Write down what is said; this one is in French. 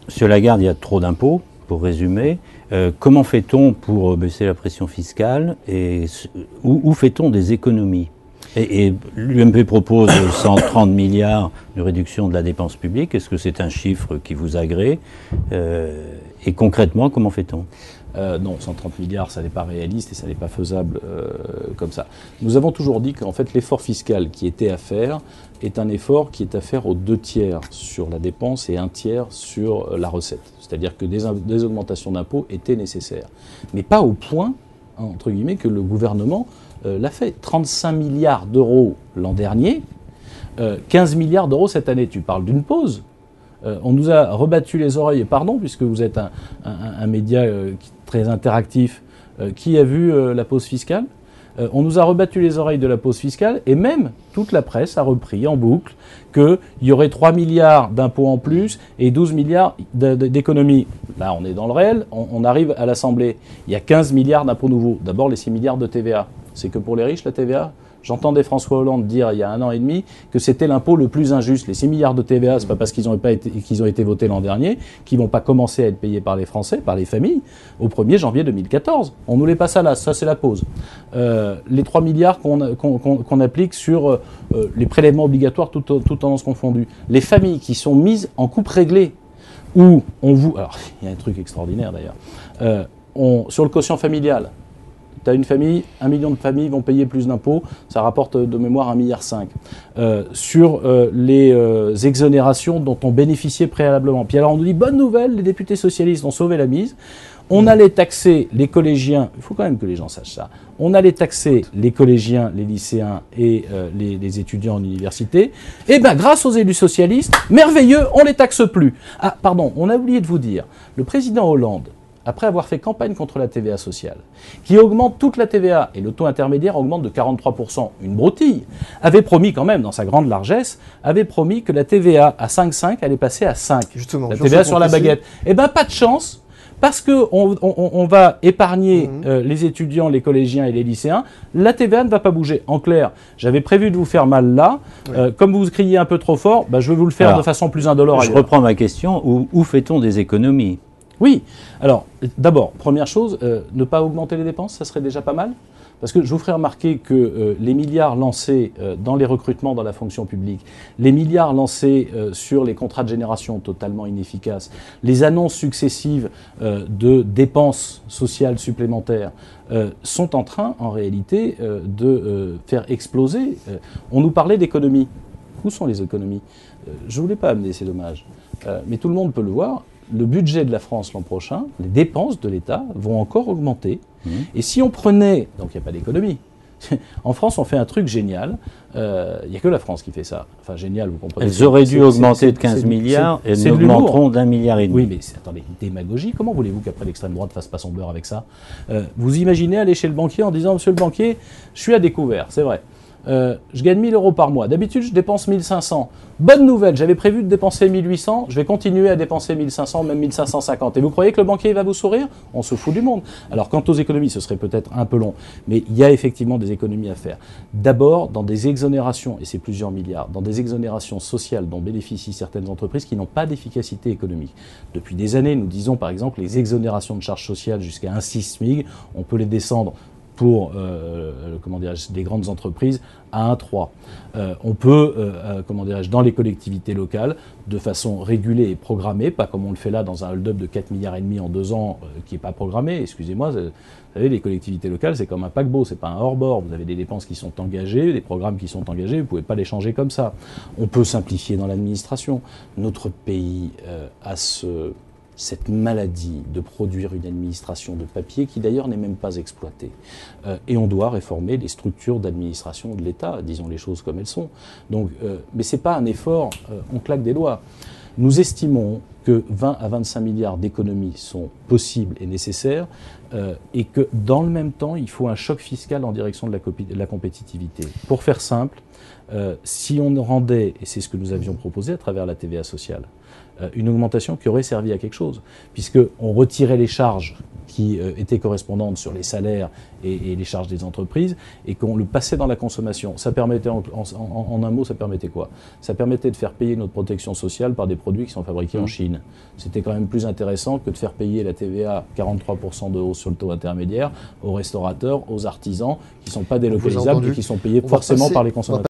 Monsieur Lagarde, il y a trop d'impôts, pour résumer. Comment fait-on pour baisser la pression fiscale et où fait-on des économies? Et l'UMP propose 130 milliards de réduction de la dépense publique. Est-ce que c'est un chiffre qui vous agrée? Et concrètement, comment fait-on? Non, 130 milliards, ça n'est pas réaliste et ça n'est pas faisable comme ça. Nous avons toujours dit qu'en fait, l'effort fiscal qui était à faire est un effort qui est à faire aux 2/3 sur la dépense et 1/3 sur la recette. C'est-à-dire que des augmentations d'impôts étaient nécessaires. Mais pas au point, hein, entre guillemets, que le gouvernement l'a fait. 35 milliards d'euros l'an dernier, 15 milliards d'euros cette année. Tu parles d'une pause. On nous a rebattu les oreilles, et pardon, puisque vous êtes un média très interactif. Qui a vu la pause fiscale? On nous a rebattu les oreilles de la pause fiscale, et même toute la presse a repris en boucle qu'il y aurait 3 milliards d'impôts en plus et 12 milliards d'économies. Là, on est dans le réel, on arrive à l'Assemblée. Il y a 15 milliards d'impôts nouveaux. D'abord, les 6 milliards de TVA. C'est que pour les riches, la TVA? J'entendais François Hollande dire il y a 1 an et demi que c'était l'impôt le plus injuste. Les 6 milliards de TVA, c'est pas parce qu'ils ont été votés l'an dernier qu'ils vont pas commencer à être payés par les Français, par les familles, au 1er janvier 2014. On nous les passe à l'as, ça c'est la pause. Les 3 milliards qu'on applique sur les prélèvements obligatoires tout tendances confondues. Les familles qui sont mises en coupe réglée, où on vous... Alors, il y a un truc extraordinaire d'ailleurs. Sur le quotient familial, tu as une famille, 1 million de familles vont payer plus d'impôts, ça rapporte de mémoire 1,5 milliard. Sur les exonérations dont on bénéficiait préalablement. Puis alors on nous dit, bonne nouvelle, les députés socialistes ont sauvé la mise. On allait taxer les collégiens, il faut quand même que les gens sachent ça, on allait taxer les collégiens, les lycéens et les étudiants en université. Et bien grâce aux élus socialistes, merveilleux, on les taxe plus. Ah pardon, on a oublié de vous dire, le président Hollande, après avoir fait campagne contre la TVA sociale, qui augmente toute la TVA, et le taux intermédiaire augmente de 43%, une broutille, avait promis quand même, dans sa grande largesse, avait promis que la TVA à 5,5 allait passer à 5. Justement, la TVA sur la baguette. Eh bien, pas de chance, parce qu'on va épargner les étudiants, les collégiens et les lycéens, la TVA ne va pas bouger. En clair, j'avais prévu de vous faire mal là, comme vous criez un peu trop fort, je vais vous le faire de façon plus indolore ailleurs. Je reprends ma question, où fait-on des économies? Oui. Alors, d'abord, première chose, ne pas augmenter les dépenses, ça serait déjà pas mal. Parce que je vous ferai remarquer que les milliards lancés dans les recrutements dans la fonction publique, les milliards lancés sur les contrats de génération totalement inefficaces, les annonces successives de dépenses sociales supplémentaires sont en train, en réalité, de faire exploser. On nous parlait d'économies. Où sont les économies? Je ne voulais pas amener ces dommages. Mais tout le monde peut le voir. Le budget de la France l'an prochain, les dépenses de l'État vont encore augmenter. Et si on prenait... Donc il n'y a pas d'économie. En France, on fait un truc génial. Il n'y a que la France qui fait ça. Enfin, génial, vous comprenez. Elles auraient dû augmenter de 15 milliards et elles augmenteront d'1,5 milliard. Oui, mais attendez, démagogie. Comment voulez-vous qu'après l'extrême droite fasse pas son beurre avec ça? Vous imaginez aller chez le banquier en disant « Monsieur le banquier, je suis à découvert, c'est vrai. Je gagne 1 000 euros par mois. D'habitude, je dépense 1 500. Bonne nouvelle, j'avais prévu de dépenser 1 800. Je vais continuer à dépenser 1 500, même 1 550. Et vous croyez que le banquier va vous sourire? On se fout du monde. Alors, quant aux économies, ce serait peut-être un peu long. Mais il y a effectivement des économies à faire. D'abord, dans des exonérations, et c'est plusieurs milliards, dans des exonérations sociales dont bénéficient certaines entreprises qui n'ont pas d'efficacité économique. Depuis des années, nous disons par exemple les exonérations de charges sociales jusqu'à 1,6 SMIC, on peut les descendre pour des grandes entreprises à 1,3. On peut, dans les collectivités locales, de façon régulée et programmée, pas comme on le fait là dans un hold-up de 4,5 milliards en 2 ans qui n'est pas programmé. Excusez-moi, vous savez, les collectivités locales, c'est comme un paquebot, c'est pas un hors-bord. Vous avez des dépenses qui sont engagées, des programmes qui sont engagés, vous ne pouvez pas les changer comme ça. On peut simplifier dans l'administration. Notre pays a cette maladie de produire une administration de papier qui d'ailleurs n'est même pas exploitée. Et on doit réformer les structures d'administration de l'État, disons les choses comme elles sont. Donc, mais ce n'est pas un effort, on claque des doigts. Nous estimons que 20 à 25 milliards d'économies sont possibles et nécessaires et que dans le même temps, il faut un choc fiscal en direction de la compétitivité. Pour faire simple, si on rendait, et c'est ce que nous avions proposé à travers la TVA sociale, une augmentation qui aurait servi à quelque chose, puisqu'on retirait les charges qui étaient correspondantes sur les salaires et les charges des entreprises, et qu'on le passait dans la consommation. Ça permettait, en un mot, ça permettait quoi? Ça permettait de faire payer notre protection sociale par des produits qui sont fabriqués en Chine. cantine. C'était quand même plus intéressant que de faire payer la TVA 43% de hausse sur le taux intermédiaire aux restaurateurs, aux artisans, qui ne sont pas délocalisables et qui sont payés forcément par les consommateurs.